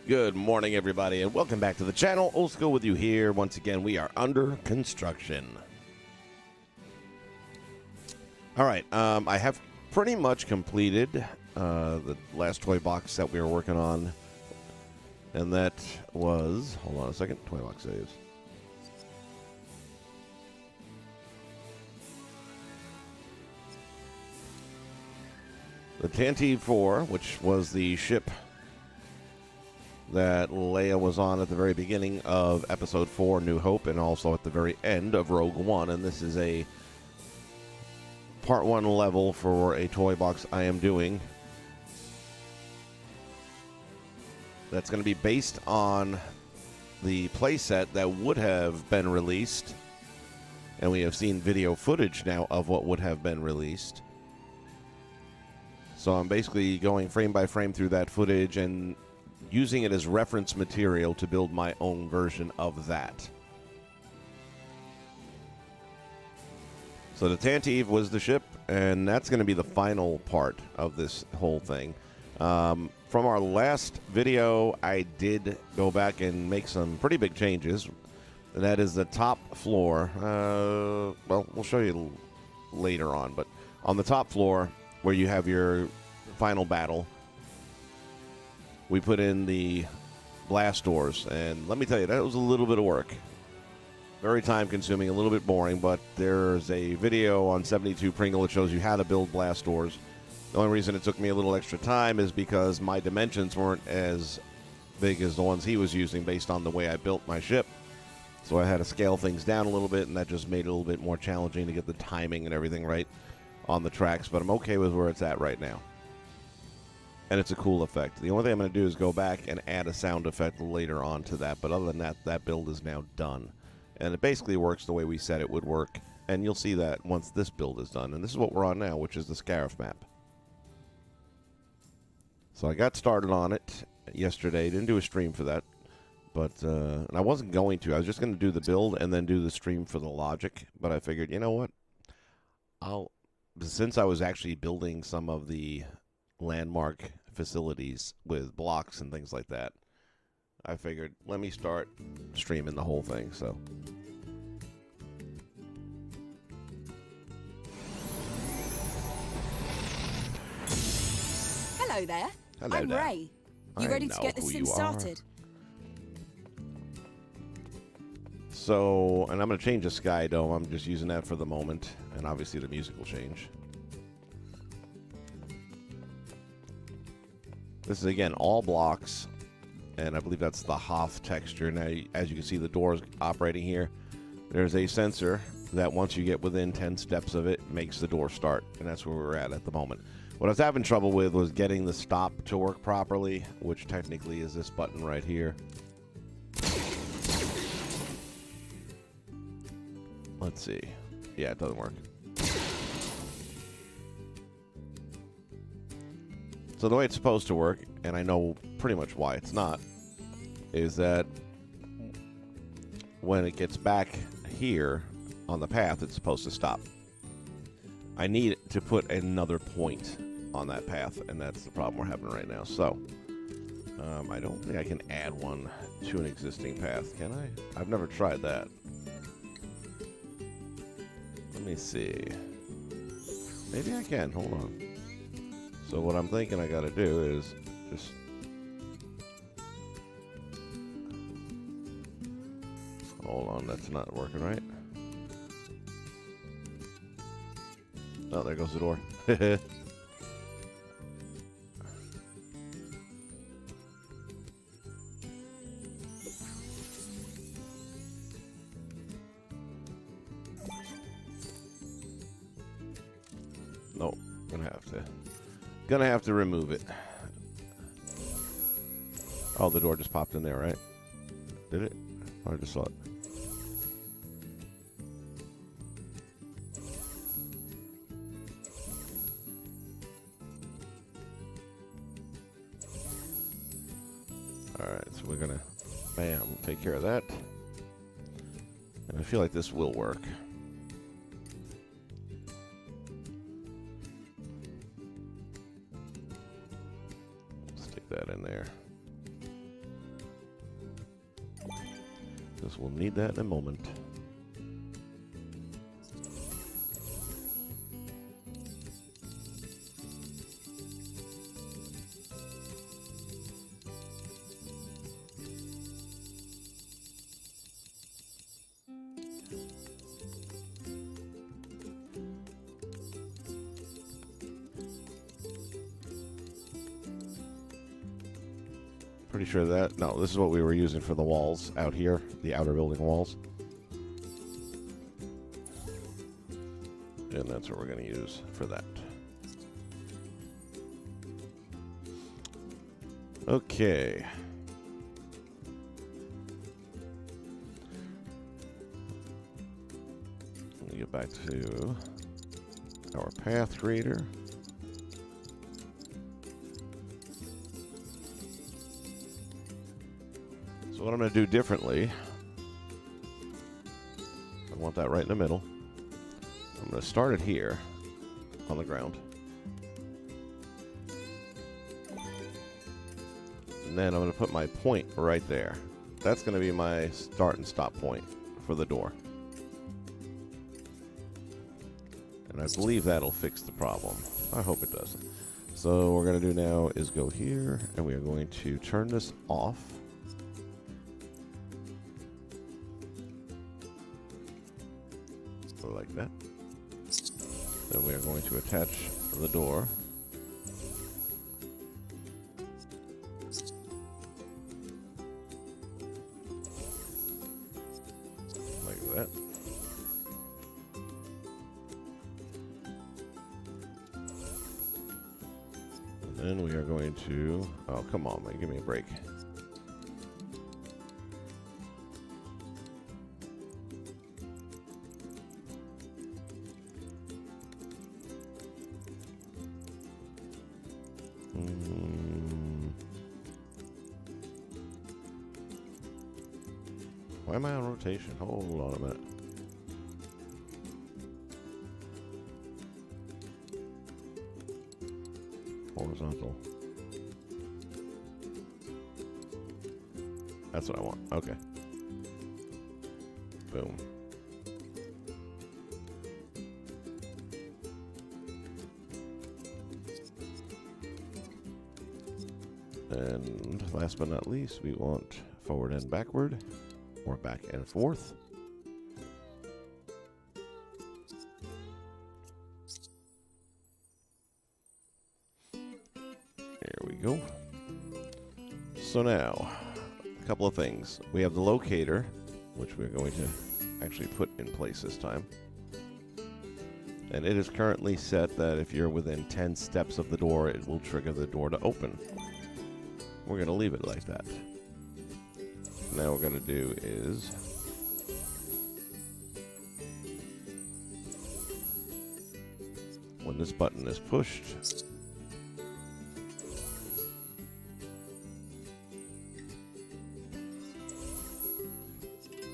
Good morning, everybody, and welcome back to the channel. Old School with you here. Once again, we are under construction. All right, I have pretty much completed the last toy box that we were working on, and that was, hold on a second, toy box saves. The Tantive 4, which was the ship that Leia was on at the very beginning of Episode 4, New Hope, and also at the very end of Rogue One. And this is a Part 1 level for a toy box I am doing. That's going to be based on the playset that would have been released. And we have seen video footage now of what would have been released. So I'm basically going frame by frame through that footage and using it as reference material to build my own version of that. So the Tantive was the ship, and that's going to be the final part of this whole thing. From our last video, I did go back and make some pretty big changes. And that is the top floor. Well, we'll show you later on, but on the top floor where you have your final battle, we put in the blast doors, and let me tell you, that was a little bit of work. Very time-consuming, a little bit boring, but there's a video on 72 Pringle that shows you how to build blast doors. The only reason it took me a little extra time is because my dimensions weren't as big as the ones he was using based on the way I built my ship. So I had to scale things down a little bit, and that just made it a little bit more challenging to get the timing and everything right on the tracks, but I'm okay with where it's at right now. And it's a cool effect. The only thing I'm going to do is go back and add a sound effect later on to that. But other than that, that build is now done. And it basically works the way we said it would work. And you'll see that once this build is done. And this is what we're on now, which is the Scariff map. So I got started on it yesterday. Didn't do a stream for that. But and I wasn't going to. I was just going to do the build and then do the stream for the logic. But I figured, you know what? Since I was actually building some of the landmark facilities with blocks and things like that, I figured, let me start streaming the whole thing. So hello there. Hello I'm there. Ray. You ready to get this thing started? So, and I'm going to change the sky dome. I'm just using that for the moment, and obviously the music will change. This is, again, all blocks, and I believe that's the Hoth texture. Now, as you can see, the doors operating here. There's a sensor that once you get within 10 steps of it, makes the door start, and that's where we're at the moment. What I was having trouble with was getting the stop to work properly, which technically is this button right here. Let's see. Yeah, it doesn't work. So the way it's supposed to work, and I know pretty much why it's not, is that when it gets back here on the path, it's supposed to stop. I need to put another point on that path, and that's the problem we're having right now. So I don't think I can add one to an existing path, can I? I've never tried that. Let me see. Maybe I can. Hold on. So what I'm thinking I got to do is just... Hold on, that's not working right. Oh, there goes the door. Nope, gonna have to remove it. Oh, the door just popped in there, right? Did it? Oh, I just saw it. Alright, so we're gonna, bam, take care of that. And I feel like this will work. Stick that in there. because we'll need that in a moment. Pretty sure that... No, this is what we were using for the walls out here, the outer building walls. And that's what we're going to use for that. Okay. Let me get back to our path creator. So what I'm going to do differently, I want that right in the middle. I'm going to start it here on the ground. And then I'm going to put my point right there. That's going to be my start and stop point for the door. And I believe that'll fix the problem. I hope it does. So what we're going to do now is go here, and we are going to turn this off. Like that. Then we are going to attach the door. Like that. And then we are going to... Oh, come on, man. Give me a break. Why am I on rotation? Hold on a minute. Horizontal. That's what I want. Okay. Boom. And last but not least, we want forward and backward, or back and forth. There we go. So now, a couple of things. We have the locator, which we're going to actually put in place this time. And it is currently set that if you're within 10 steps of the door, it will trigger the door to open. We're going to leave it like that. Now what we're going to do is when this button is pushed,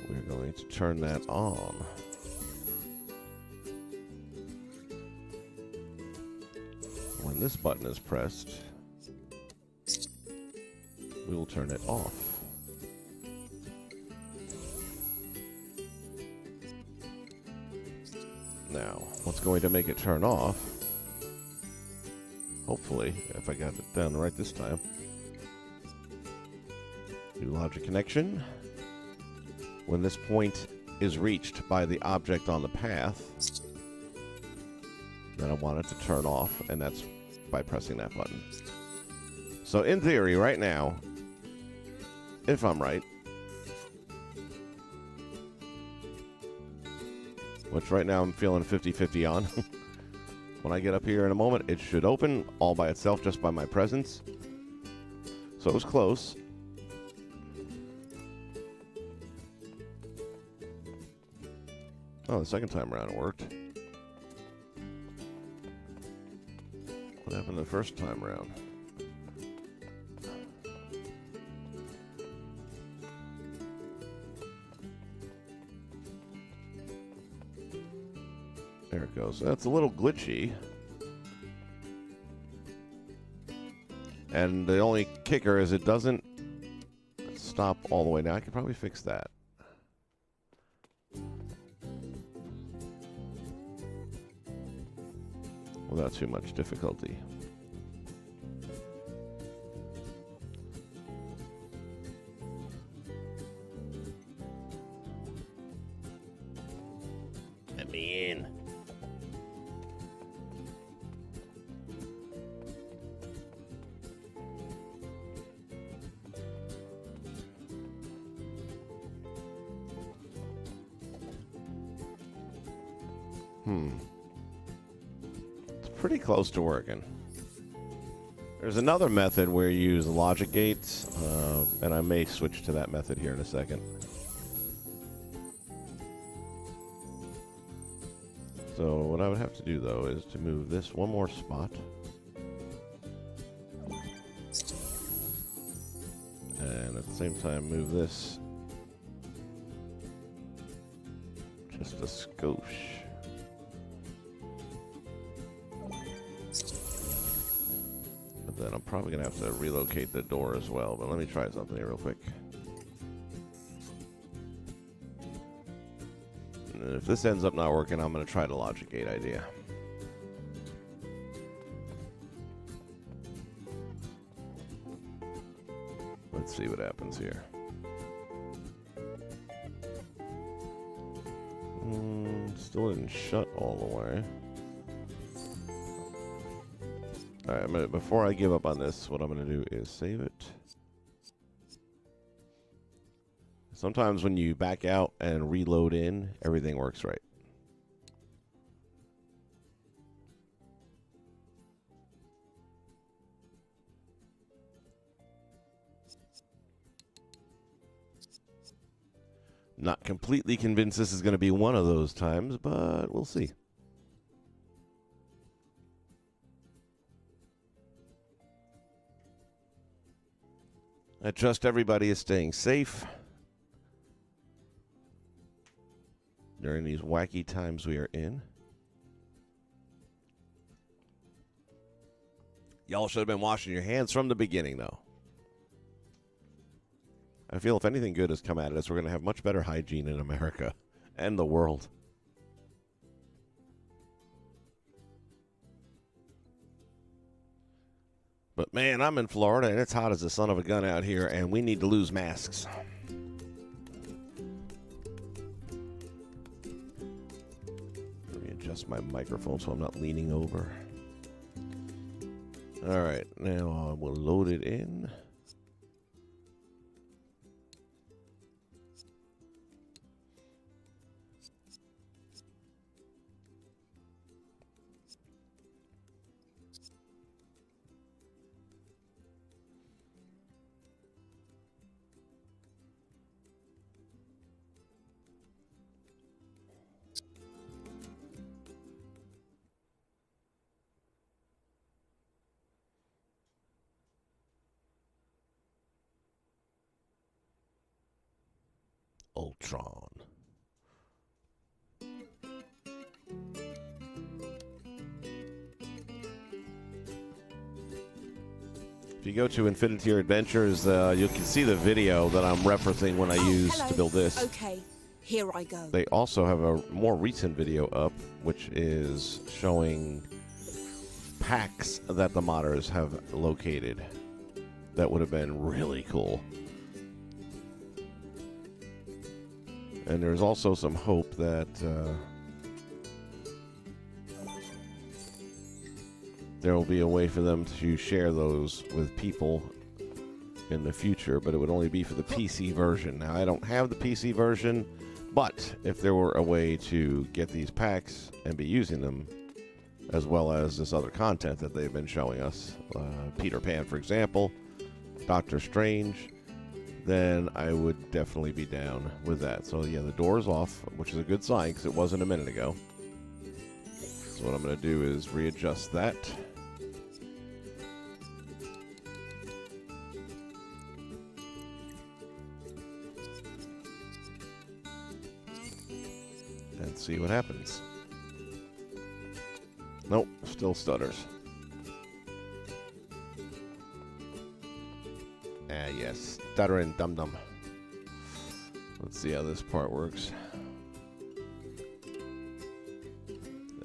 we're going to turn that on. When this button is pressed, we will turn it off. Now, what's going to make it turn off, hopefully, if I got it done right this time, new logic connection. When this point is reached by the object on the path, then I want it to turn off, and that's by pressing that button. So in theory, right now, if I'm right, which right now I'm feeling 50-50 on, when I get up here in a moment, it should open all by itself just by my presence. So it was close. Oh, the second time around it worked. What happened the first time around? There it goes. That's a little glitchy. And the only kicker is it doesn't stop all the way. Now I could probably fix that. without too much difficulty. Let me in. It's pretty close to working. There's another method where you use logic gates, and I may switch to that method here in a second. So what I would have to do, though, is to move this one more spot. And at the same time, move this just a skosh. But then I'm probably going to have to relocate the door as well. But let me try something here real quick. And if this ends up not working, I'm going to try the logic gate idea. Let's see what happens here. Still didn't shut all the way. Alright, before I give up on this, what I'm going to do is save it. Sometimes when you back out and reload in, everything works right. Not completely convinced this is going to be one of those times, but we'll see. I trust everybody is staying safe during these wacky times we are in. Y'all should have been washing your hands from the beginning, though. I feel if anything good has come out of this, we're going to have much better hygiene in America and the world. But man, I'm in Florida and it's hot as the son of a gun out here, and we need to lose masks. Let me adjust my microphone so I'm not leaning over. All right, now we'll load it in. Ultron. If you go to Infinity Adventures, you can see the video that I'm referencing when I used to build this. Okay, here I go. They also have a more recent video up, which is showing packs that the modders have located. That would have been really cool. And there's also some hope that there will be a way for them to share those with people in the future, but it would only be for the PC version. Now, I don't have the PC version, but if there were a way to get these packs and be using them, as well as this other content that they've been showing us, Peter Pan, for example, Doctor Strange, then I would definitely be down with that. So yeah, the door is off, which is a good sign because it wasn't a minute ago. So what I'm going to do is readjust that. And see what happens. Nope, still stutters. Ah, yes. Stuttering dum-dum. Let's see how this part works.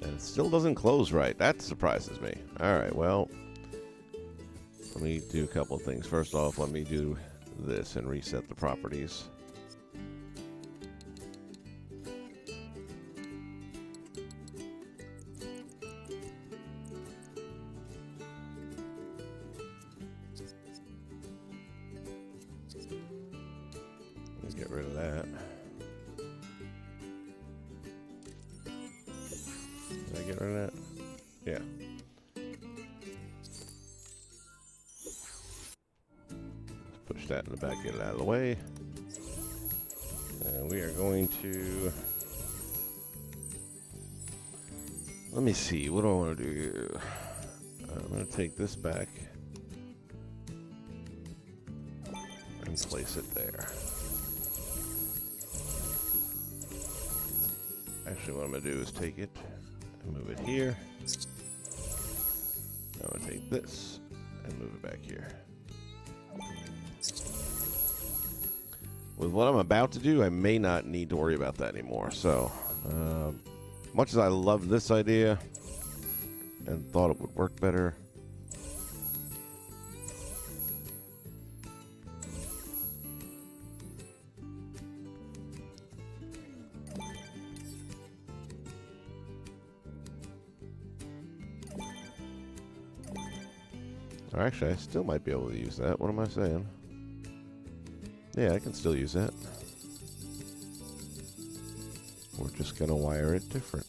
And It still doesn't close right. That surprises me. All right, well, let me do a couple of things. First off, let me do this and reset the properties. Let's get rid of that. Did I get rid of that? Yeah. Push that in the back, get it out of the way. And we are going to... Let me see, what do I want to do here? I'm going to take this back and place it there. Actually, what I'm going to do is take it and move it here. I'm going to take this and move it back here. With what I'm about to do, I may not need to worry about that anymore. So, much as I love this idea and thought it would work better, or actually, I still might be able to use that. What am I saying? Yeah, I can still use that. We're just going to wire it different.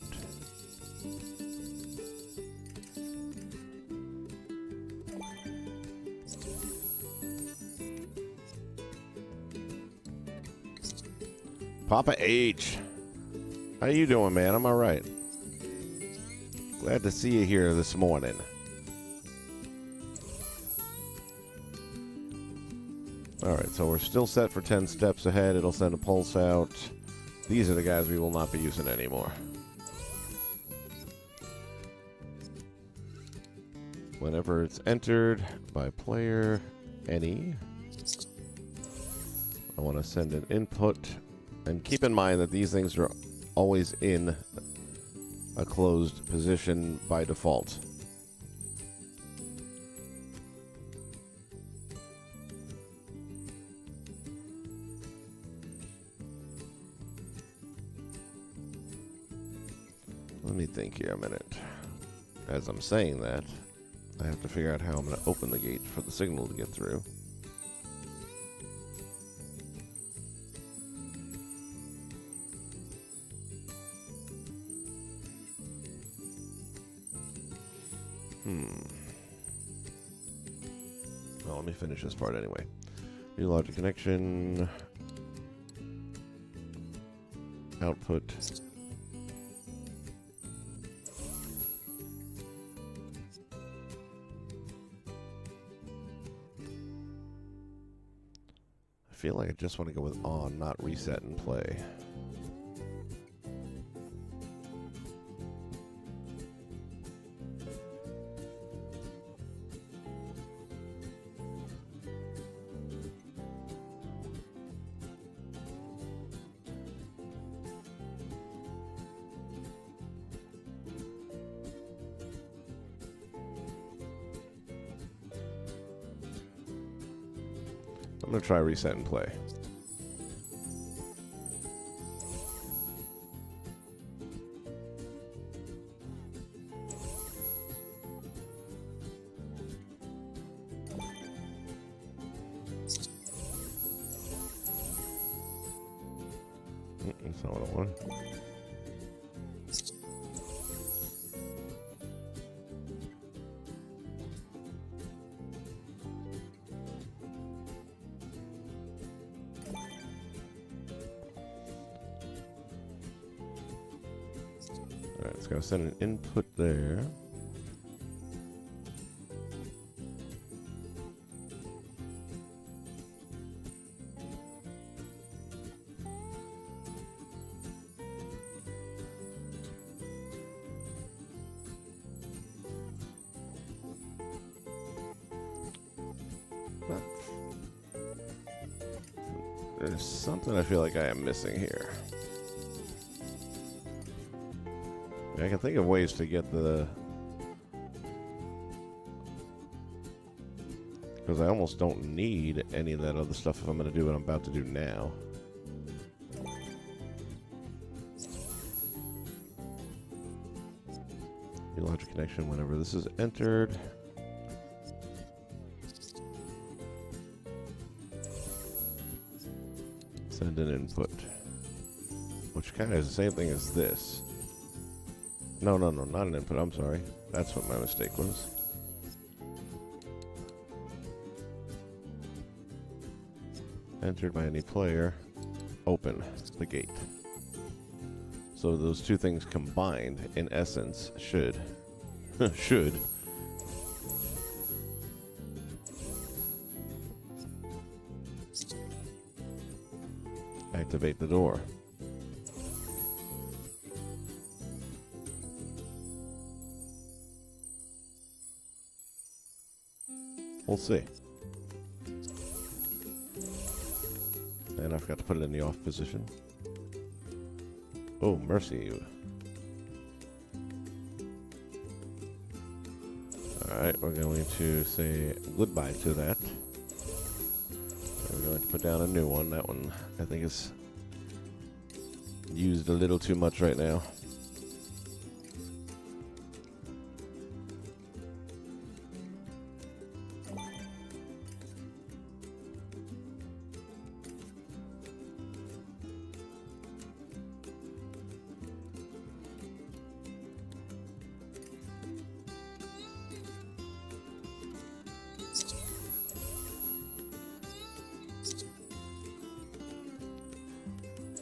Papa H. How you doing, man? I'm all right. Glad to see you here this morning. Alright, so we're still set for 10 steps ahead. It'll send a pulse out. These are the guys we will not be using anymore. Whenever it's entered by player any, I want to send an input. And keep in mind that these things are always in a closed position by default. Let me think here a minute. As I'm saying that, I have to figure out how I'm going to open the gate for the signal to get through. Well, let me finish this part anyway. New logic connection. Output. I feel like I just want to go with on, not reset and play. I'm going to try reset and play. That's not what I want. Alright, it's going to send an input there. There's something I feel like I am missing here. I can think of ways to get the... Because I almost don't need any of that other stuff if I'm going to do what I'm about to do now. Logic connection whenever this is entered. Send an input. Which kind of is the same thing as this. No, not an input. I'm sorry. That's what my mistake was. Entered by any player. Open the gate. So those two things combined, in essence, should activate the door. We'll see. And I forgot to put it in the off position. Oh, mercy. Alright, we're going to say goodbye to that. We're going to put down a new one. That one, I think, is used a little too much right now.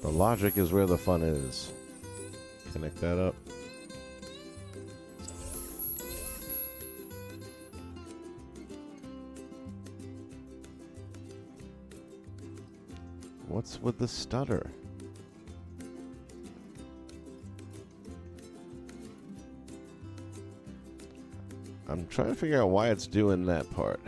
The logic is where the fun is. Connect that up. What's with the stutter? I'm trying to figure out why it's doing that part.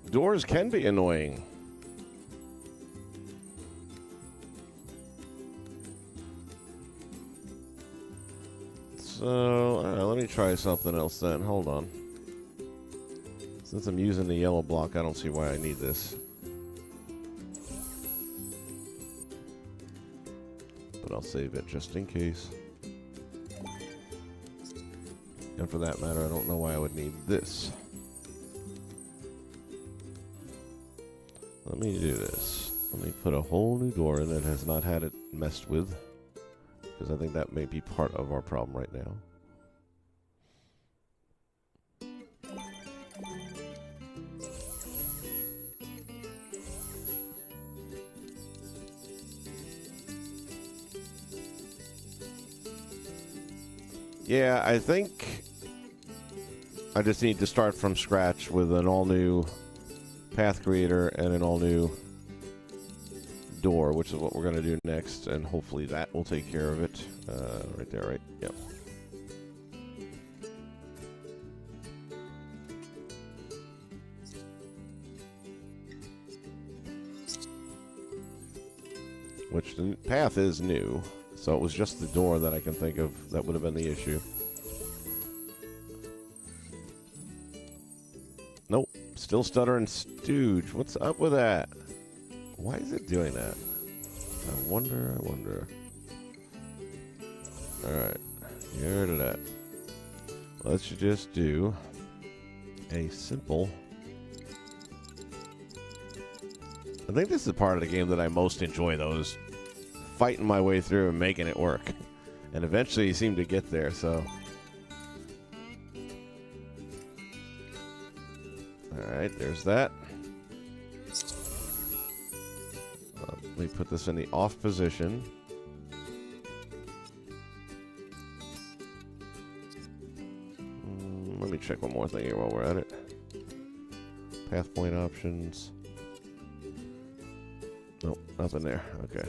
Doors can be annoying. So, let me try something else then. Hold on. Since I'm using the yellow block, I don't see why I need this. But I'll save it just in case. And for that matter, I don't know why I would need this. Let me do this. Let me put a whole new door in that has not had it messed with. Because I think that may be part of our problem right now. Yeah, I think I just need to start from scratch with an all-new path creator and an all-new door, which is what we're going to do next, and hopefully that will take care of it. Right there, right? Yep. Which the path is new, so it was just the door that I can think of that would have been the issue. Nope. Still stuttering stooge. What's up with that? Why is it doing that? I wonder. Alright. Get rid of that. Let's just do a simple... I think this is the part of the game that I most enjoy, though, is fighting my way through and making it work. And eventually you seem to get there, so... Alright, there's that. Let me put this in the off position. Let me check one more thing here while we're at it. Path point options. Nope, nothing there. Okay.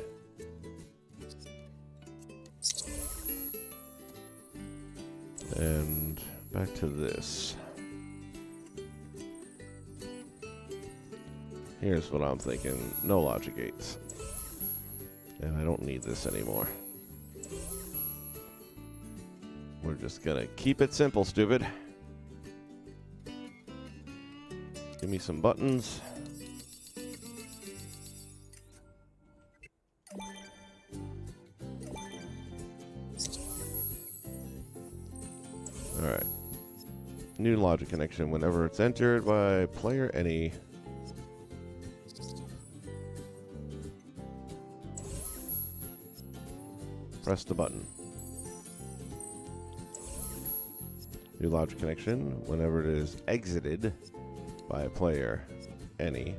And back to this. Here's what I'm thinking. No logic gates. And I don't need this anymore. We're just gonna keep it simple, stupid. Give me some buttons. Alright. New logic connection. Whenever it's entered by player any, press the button. New logic connection. Whenever it is exited by a player any,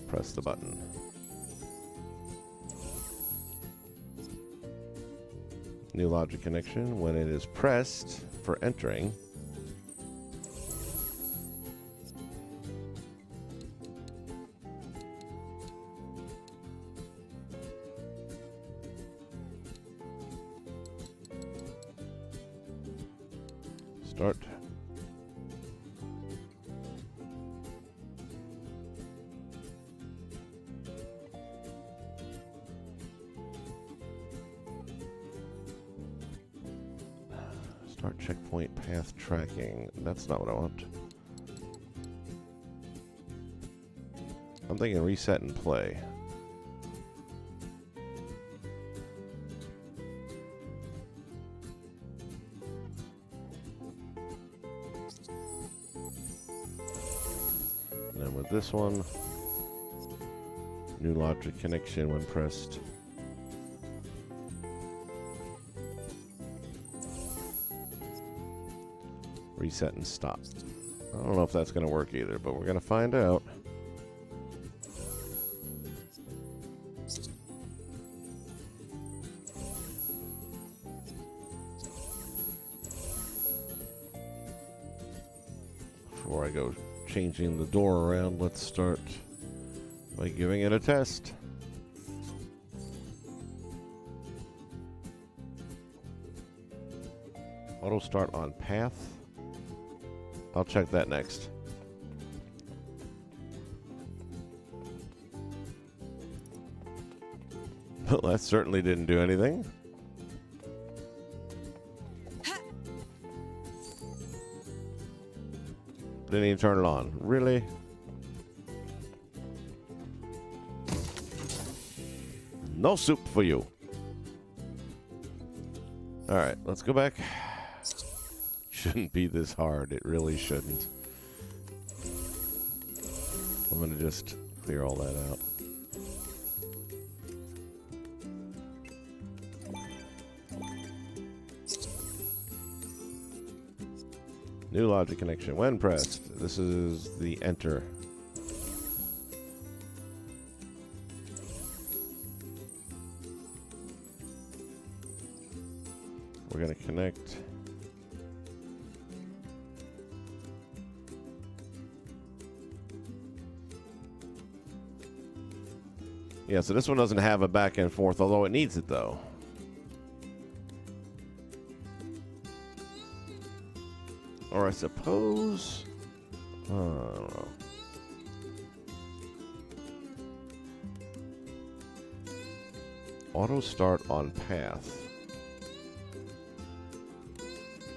press the button. New logic connection. When it is pressed for entering, start. Start checkpoint path tracking. That's not what I want. I'm thinking reset and play. And then with this one, new logic connection when pressed. Reset and stop. I don't know if that's going to work either, but we're going to find out. Before I go changing the door around, let's start by giving it a test. Auto start on path. I'll check that next. Well, that certainly didn't do anything. Didn't even turn it on. Really? No soup for you. Alright, let's go back. Shouldn't be this hard. It really shouldn't. I'm going to just clear all that out. New logic connection. When pressed, this is the enter. We're going to connect. Yeah, so this one doesn't have a back and forth, although it needs it, though. Or I suppose... I don't know. Auto start on path.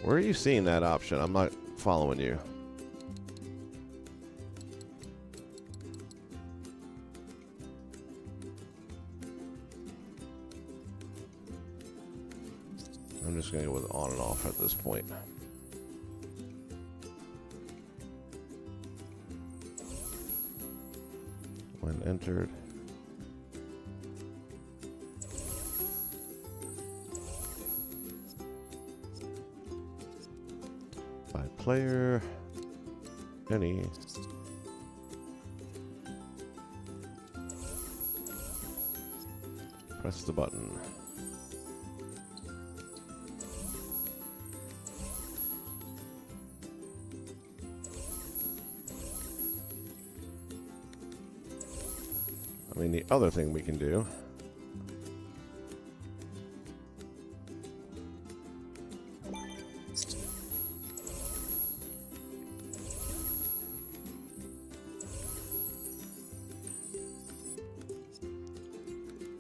Where are you seeing that option? I'm not following you. I'm just going to go with on and off at this point. When entered. By player. Any. Press the button. I mean, the other thing we can do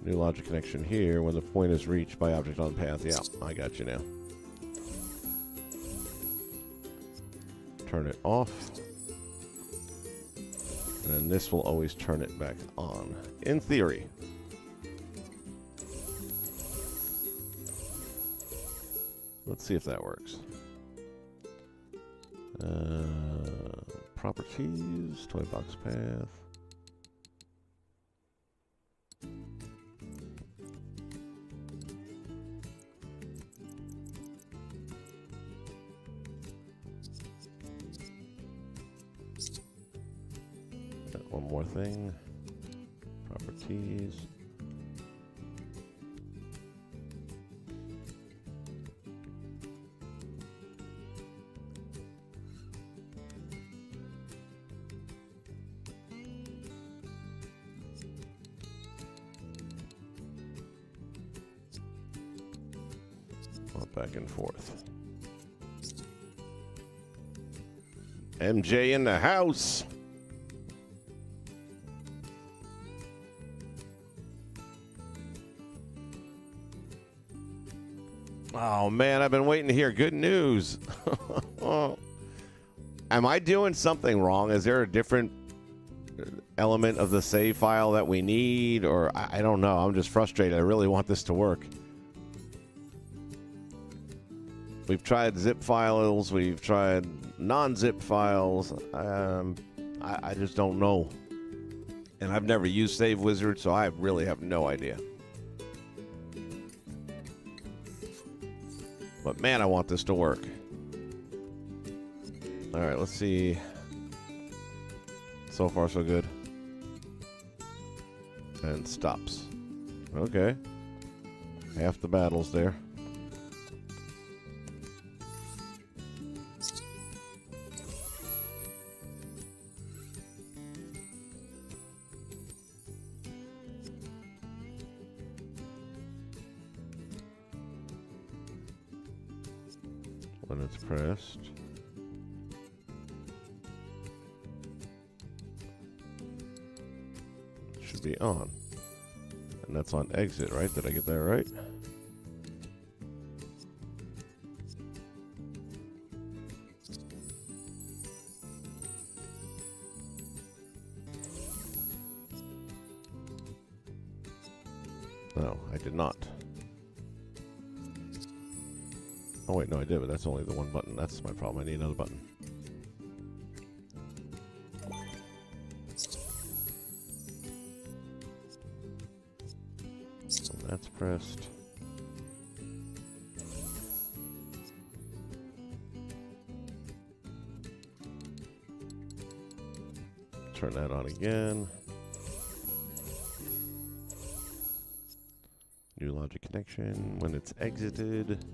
new logic connection here when the point is reached by object on path. Yeah, I got you now. Turn it off. And this will always turn it back on. In theory. Let's see if that works. Properties, toy box path. One more thing. Properties. Back and forth. MJ in the house. Oh man, I've been waiting to hear good news. Am I doing something wrong? Is there a different element of the save file that we need? Or I don't know. I'm just frustrated. I really want this to work. We've tried zip files. We've tried non-zip files. I just don't know. And I've never used Save Wizard, so I really have no idea. But man, I want this to work. All right, let's see. So far, so good. And stops. Okay. Half the battle's there. When it's pressed. It should be on. And that's on exit, right? Did I get that right? No, I did not. Oh wait, no I did, but that's only the one button. That's my problem. I need another button. And that's pressed. Turn that on again. New logic connection when it's exited.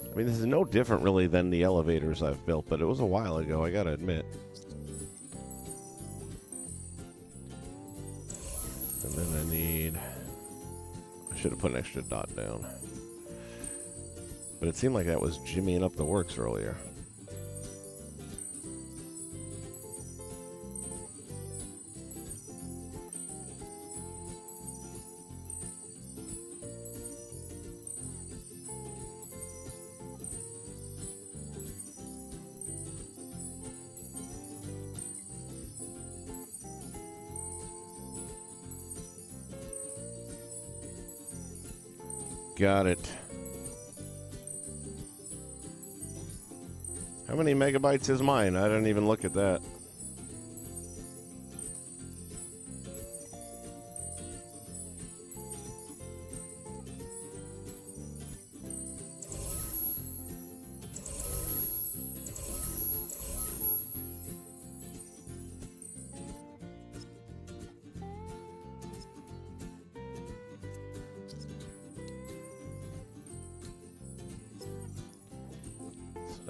I mean, this is no different really than the elevators I've built, but it was a while ago, I gotta admit. And then I should have put an extra dot down. But it seemed like that was jimmying up the works earlier. Got it. How many megabytes is mine? I didn't even look at that.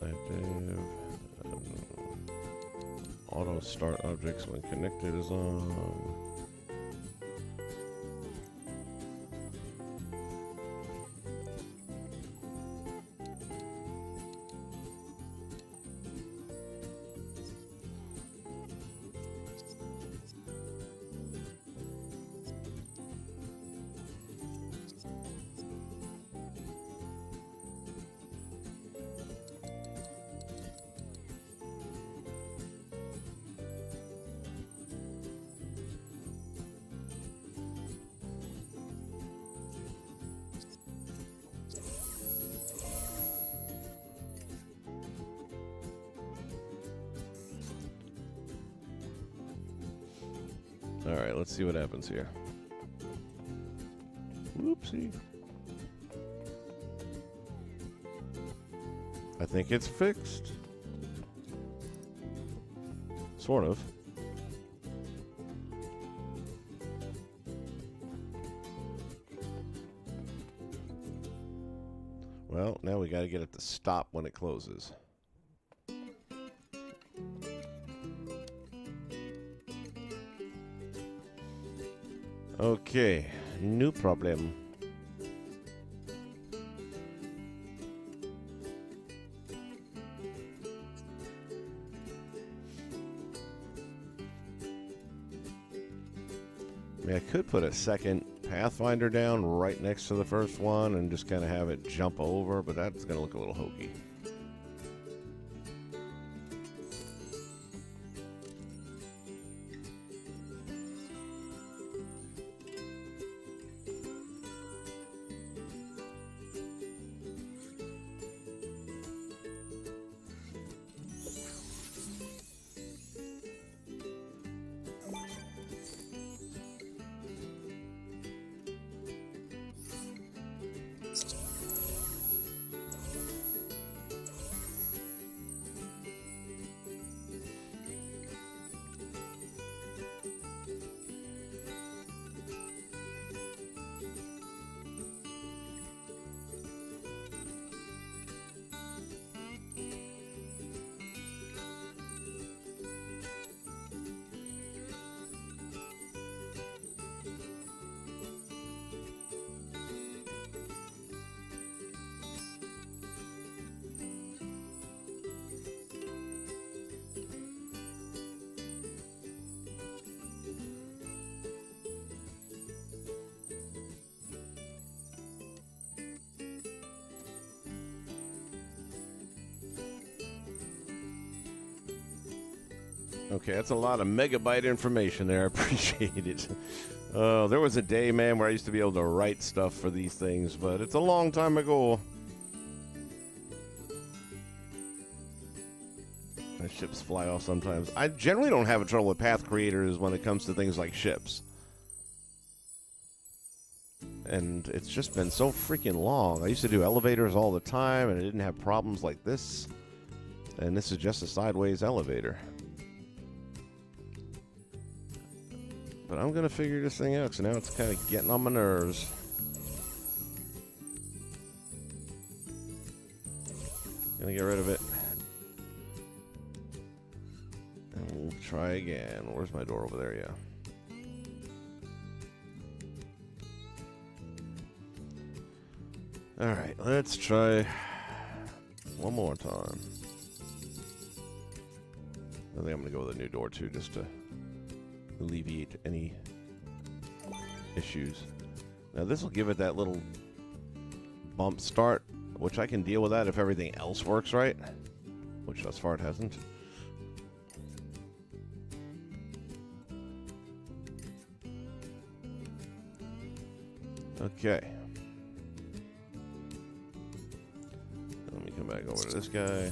Active. Auto start objects when connected is on. All right, let's see what happens here. Whoopsie. I think it's fixed. Sort of. Well, now we got to get it to stop when it closes. Okay, no problem. I mean, I could put a second Pathfinder down right next to the first one and just kind of have it jump over, but that's going to look a little hokey. Okay, that's a lot of megabyte information there. I appreciate it. There was a day, man, where I used to be able to write stuff for these things, but it's a long time ago. My ships fly off sometimes. I generally don't have a trouble with path creators when it comes to things like ships. And it's just been so freaking long. I used to do elevators all the time, and I didn't have problems like this. And this is just a sideways elevator. But I'm going to figure this thing out, so now it's kind of getting on my nerves. Gonna get rid of it. And we'll try again. Where's my door over there? Yeah. Alright, let's try one more time. I think I'm going to go with a new door, too, just to alleviate any issues. Now this will give it that little bump start, which I can deal with that if everything else works right, which thus far it hasn't. Okay. Let me come back over to this guy.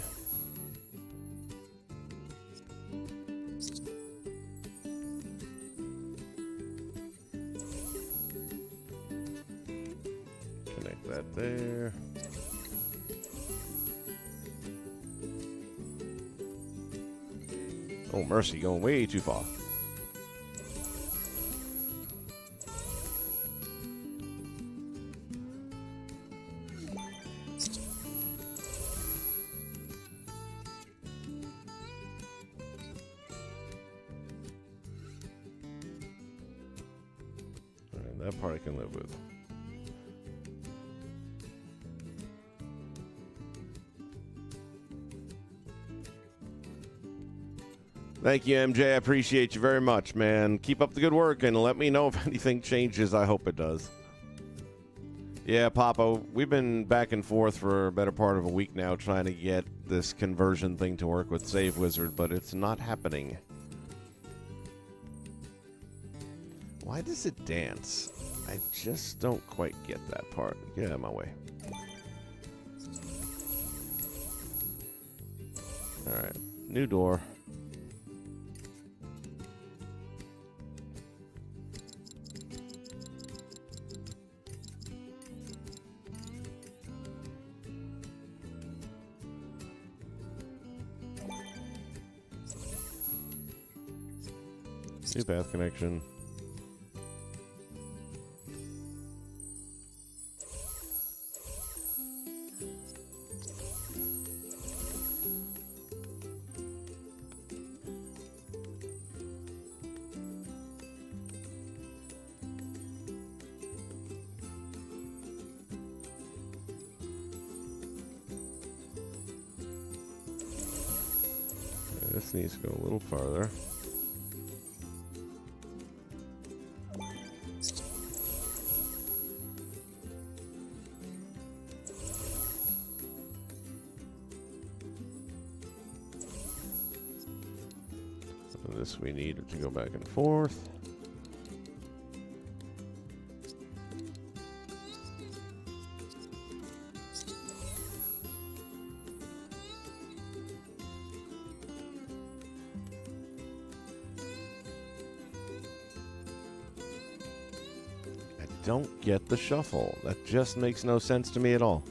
That there. Oh, mercy, going way too far. That part I can live with. Thank you, MJ. I appreciate you very much, man. Keep up the good work and let me know if anything changes. I hope it does. Yeah, Papa, we've been back and forth for a better part of a week now trying to get this conversion thing to work with Save Wizard, but it's not happening. Why does it dance? I just don't quite get that part. Get out of my way. Alright, new door. New path connection. Okay, this needs to go a little farther. This we need to go back and forth. I don't get the shuffle. That just makes no sense to me at all.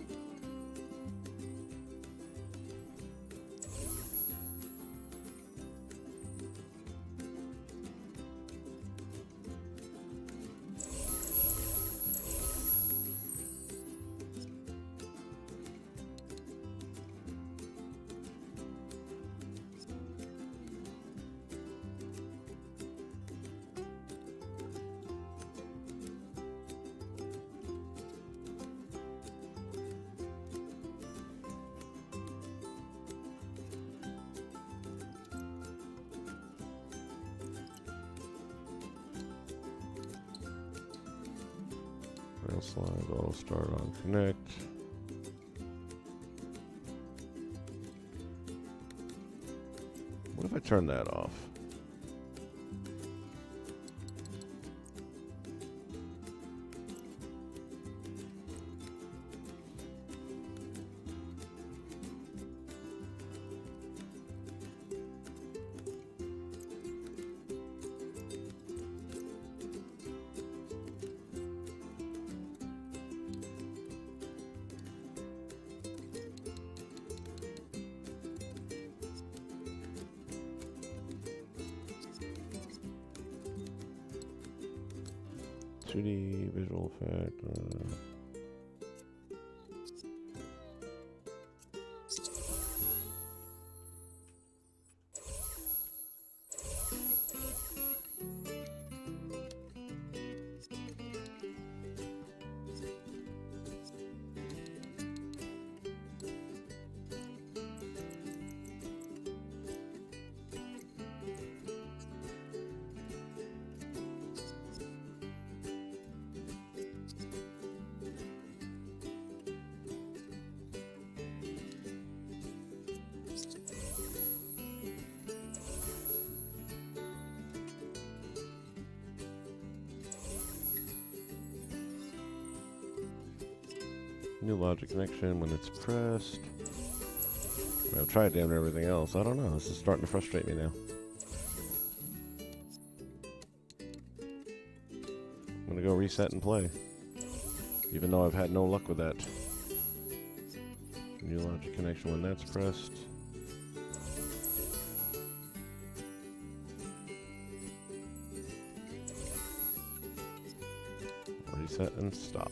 Rail slide, auto start on connect. What if I turn that off? Visual effect. New logic connection when it's pressed. I've tried damn near everything else. I don't know. This is starting to frustrate me now. I'm gonna go reset and play. Even though I've had no luck with that. New logic connection when that's pressed. Reset and stop.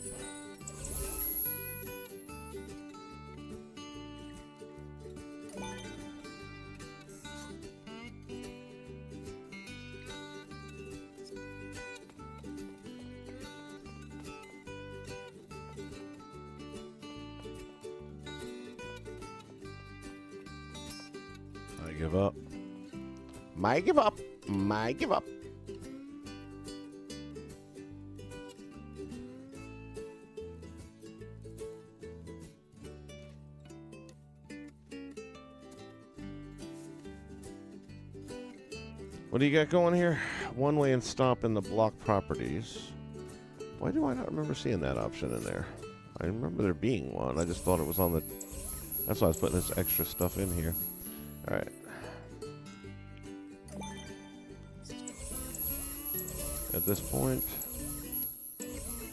give up. My give up. My give up. What do you got going here? One way and stop in the block properties. Why do I not remember seeing that option in there? I remember there being one. I just thought it was on the... That's why I was putting this extra stuff in here. Alright. At this point,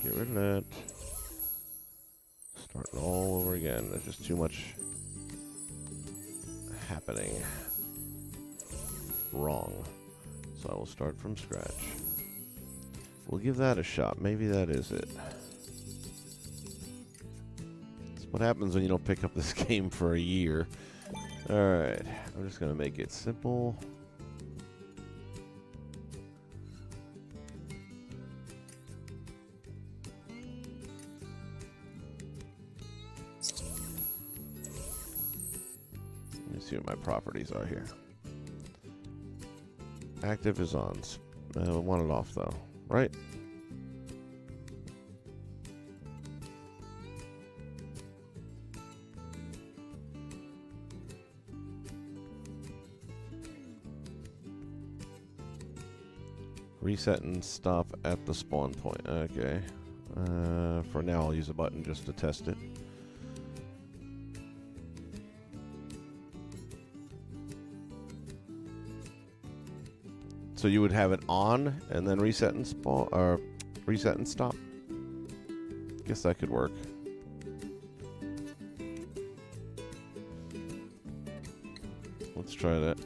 get rid of that. Starting all over again. There's just too much happening wrong. So I will start from scratch. We'll give that a shot. Maybe that is it. That's what happens when you don't pick up this game for a year. Alright. I'm just going to make it simple. Let me see what my properties are here. Active is on. I want it off though, right? Reset and stop at the spawn point. Okay. For now, I'll use a button just to test it. So you would have it on and then reset and spawn, or reset and stop. Guess that could work. Let's try that.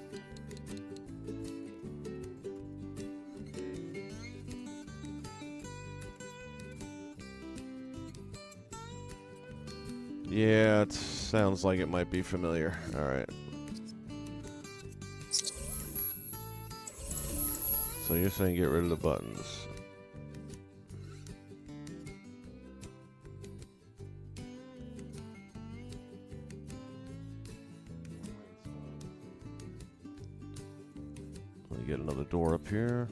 Yeah, it sounds like it might be familiar. All right. So you're saying get rid of the buttons. Let me get another door up here.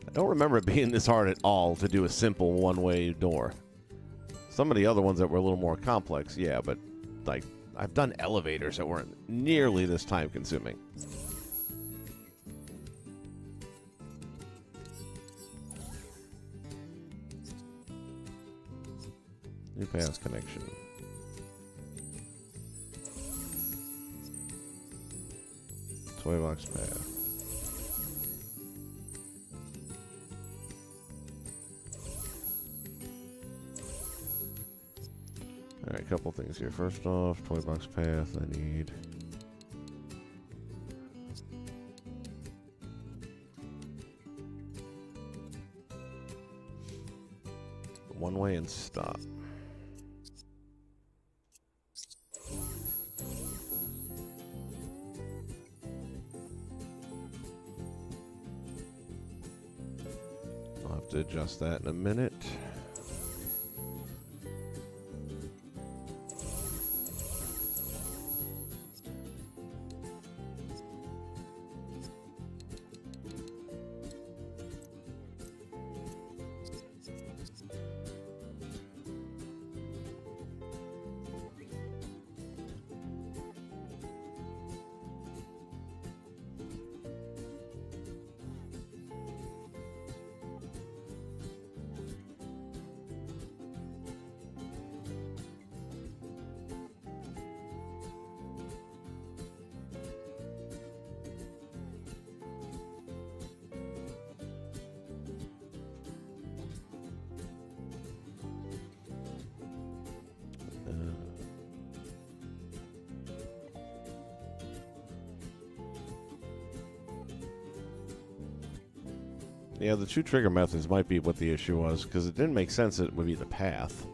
I don't remember it being this hard at all to do a simple one-way door. Some of the other ones that were a little more complex, yeah, but like I've done elevators that weren't nearly this time-consuming. New paths connection. Toy box path. Alright, a couple things here. First off, toy box path I need. One way and stop. I'll have to adjust that in a minute. Yeah, the two trigger methods might be what the issue was, because it didn't make sense that it would be the path.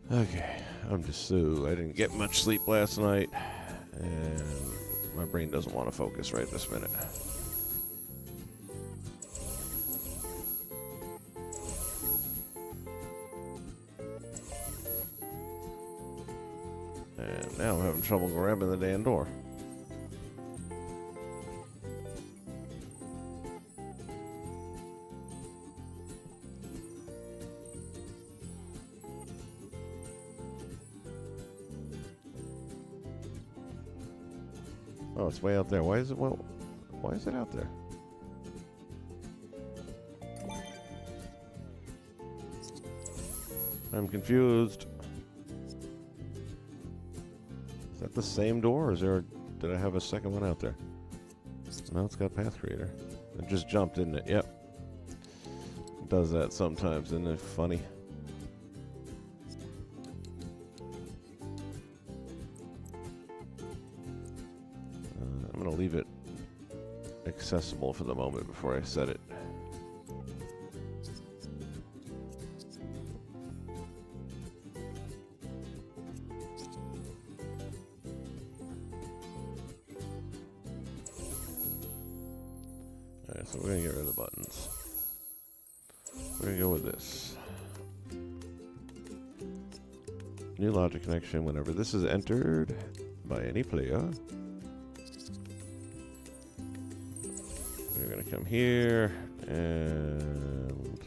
Okay, I'm just so... I didn't get much sleep last night, and my brain doesn't want to focus right this minute. And Now I'm having trouble grabbing the damn door. Oh, it's way out there. Why is it? Well, why is it out there? I'm confused. Is that the same door, or is there? Did I have a second one out there? No, it's got Path Creator. It just jumped, didn't it? Yep. It does that sometimes, isn't it funny? I'm going to leave it accessible for the moment before I set it. Alright, so we're going to get rid of the buttons. We're going to go with this. New logic connection whenever this is entered by any player. We're going to come here and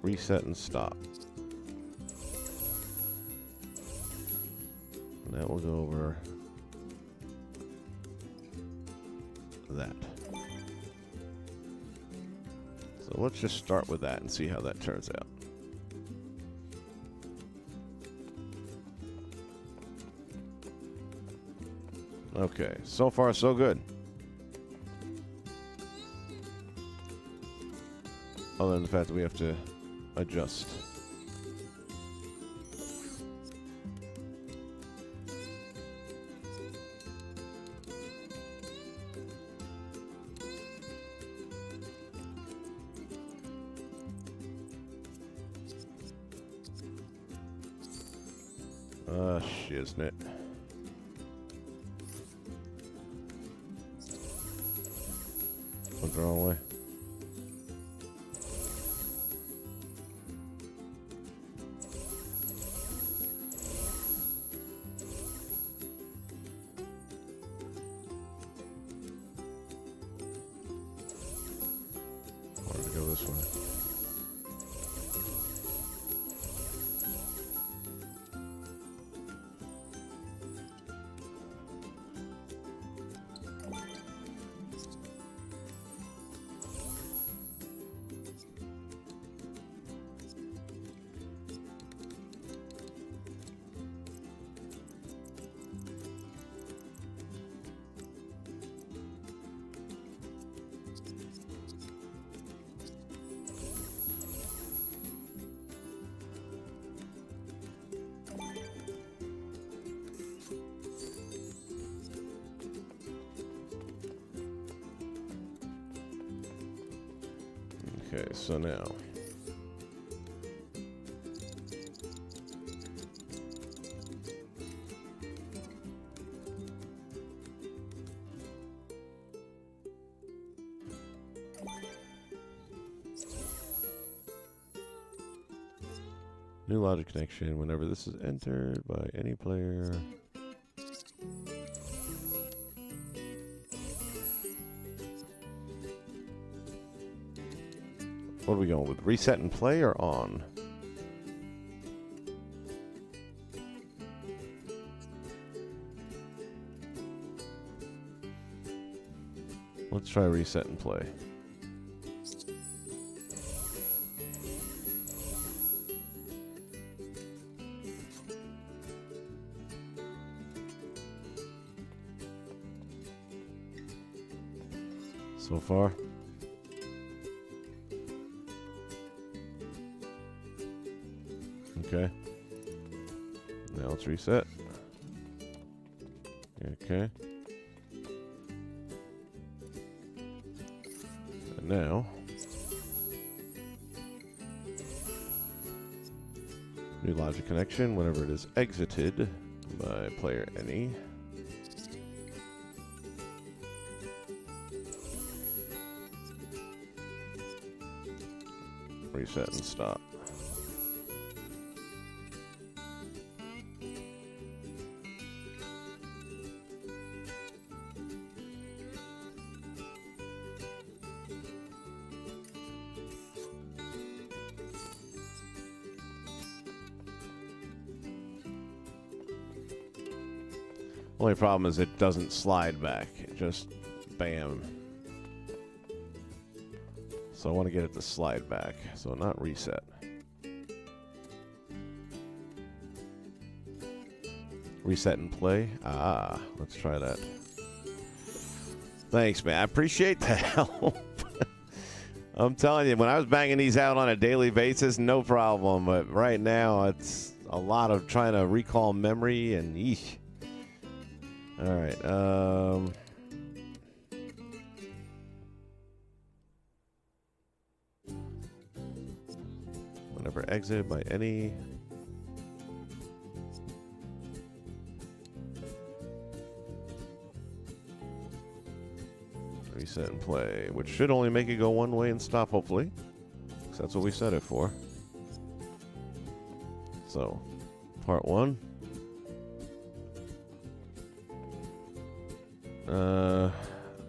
reset and stop. And that will go over that. So let's just start with that and see how that turns out. Okay, so far so good. Other than the fact that we have to adjust. Shiznit. Went the wrong way. Wanted to go this way. Okay, so now new logic connection whenever this is entered by any player. What are we going with? Reset and play or on? Let's try reset and play. So far. Okay. Now let's reset. Okay. And now, new logic connection whenever it is exited by player any. Reset and stop. Only problem is it doesn't slide back. It just bam. So I want to get it to slide back. So not reset. Reset and play. Ah, let's try that. Thanks, man. I appreciate the help. I'm telling you, when I was banging these out on a daily basis, no problem. But right now, it's a lot of trying to recall memory and eesh. All right. Whenever exited by any. Reset and play, which should only make it go one way and stop, hopefully. So that's what we set it for. So, part 1.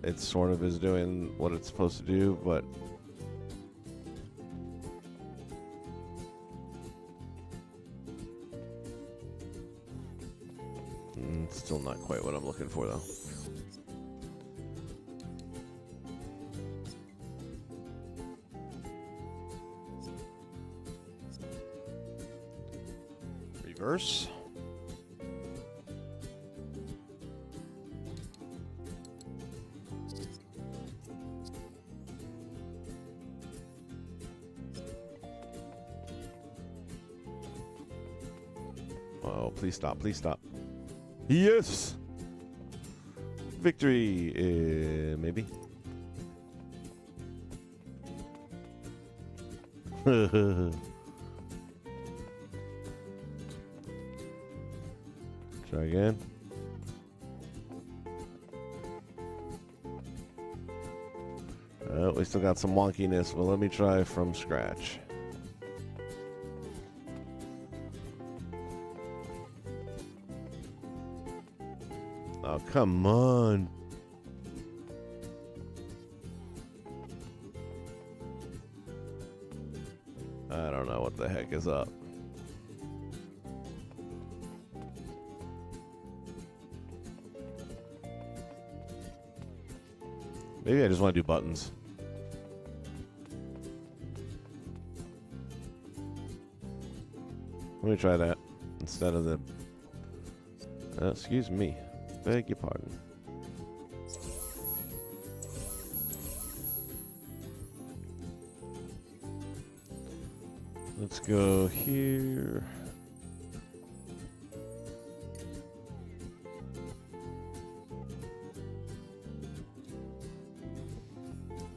It sort of is doing what it's supposed to do, but still not quite what I'm looking for, though. Reverse. Oh, please stop, please stop. Yes! Victory, maybe. Try again. We still got some wonkiness, but let me try from scratch. Oh, come on. I don't know what the heck is up. Maybe I just want to do buttons. Let me try that instead of the... excuse me. Beg your pardon. Let's go here.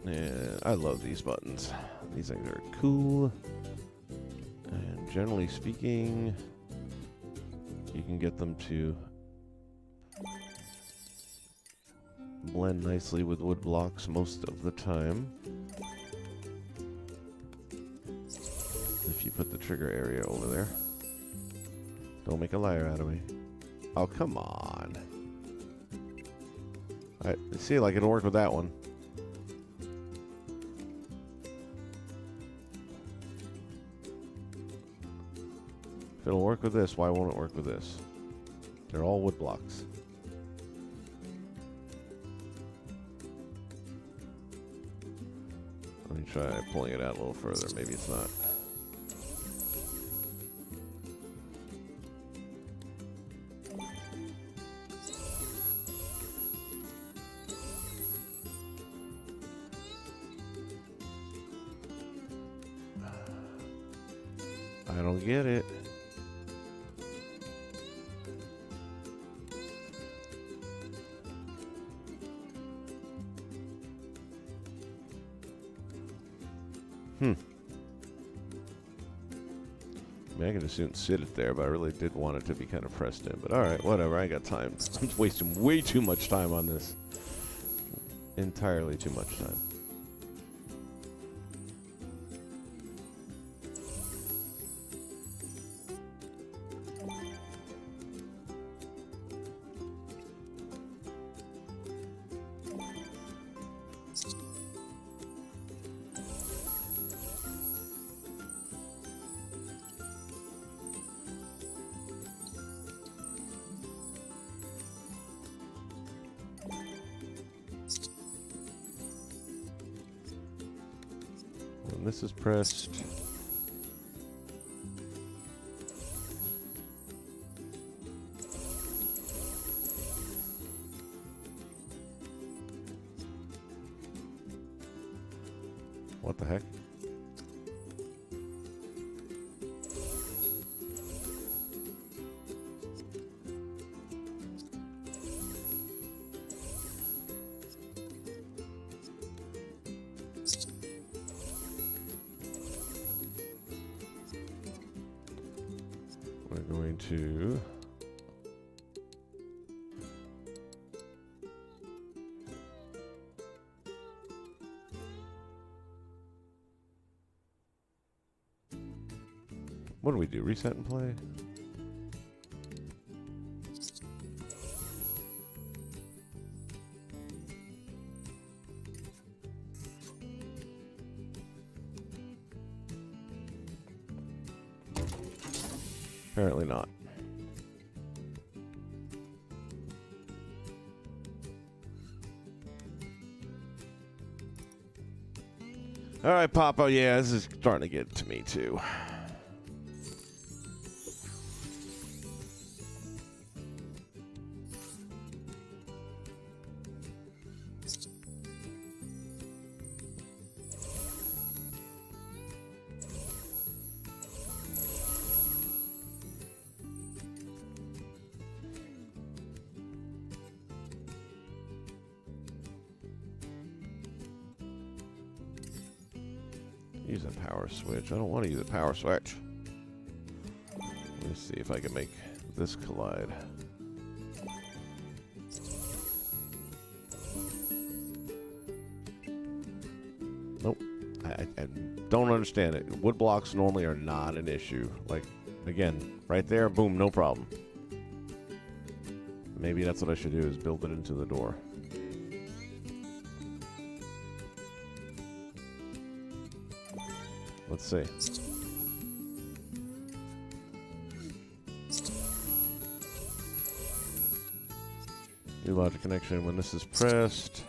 Yeah, I love these buttons. These things are cool. And generally speaking, you can get them to blend nicely with wood blocks most of the time. If you put the trigger area over there. Don't make a liar out of me. Oh, come on. I see, like it'll work with that one. If it'll work with this, why won't it work with this? They're all wood blocks. Let me try pulling it out a little further. Maybe it's not. I don't get it. I mean, I can just sit it there, but I really did want it to be kind of pressed in. But alright, whatever, I got time. I'm wasting way too much time on this. Entirely too much time. this is pressed. What the heck? We're going to what do we do? Reset and play? Apparently not. All right, Papa. Yeah, this is starting to get to me too. Use a power switch. I don't want to use a power switch. Let me see if I can make this collide. Nope. I don't understand it. Wood blocks normally are not an issue. Like, again, right there, boom, no problem. Maybe that's what I should do, is build it into the door. Let's see. New logic connection when this is pressed.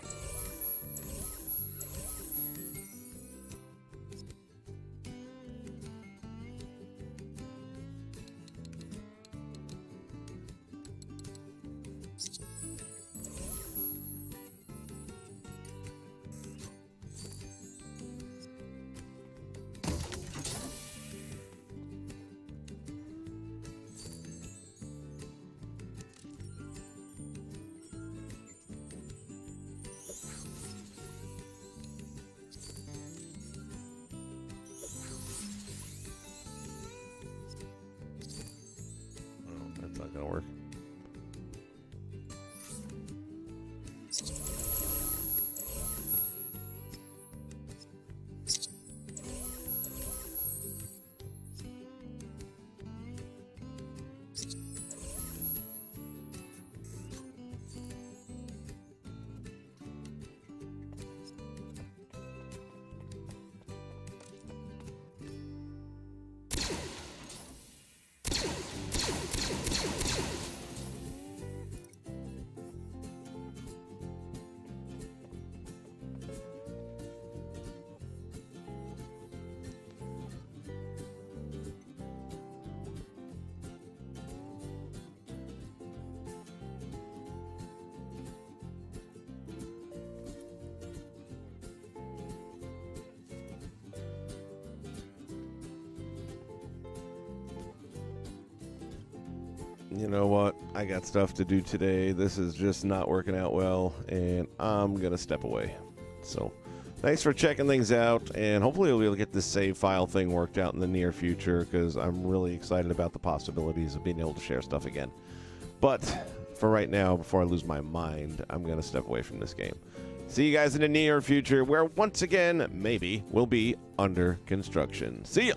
Not gonna work. You know what? I got stuff to do today. This is just not working out well, and I'm going to step away. So, thanks for checking things out, and hopefully we'll be able to get this save file thing worked out in the near future, because I'm really excited about the possibilities of being able to share stuff again. But for right now, before I lose my mind, I'm going to step away from this game. See you guys in the near future, where once again, maybe we'll be under construction. See ya!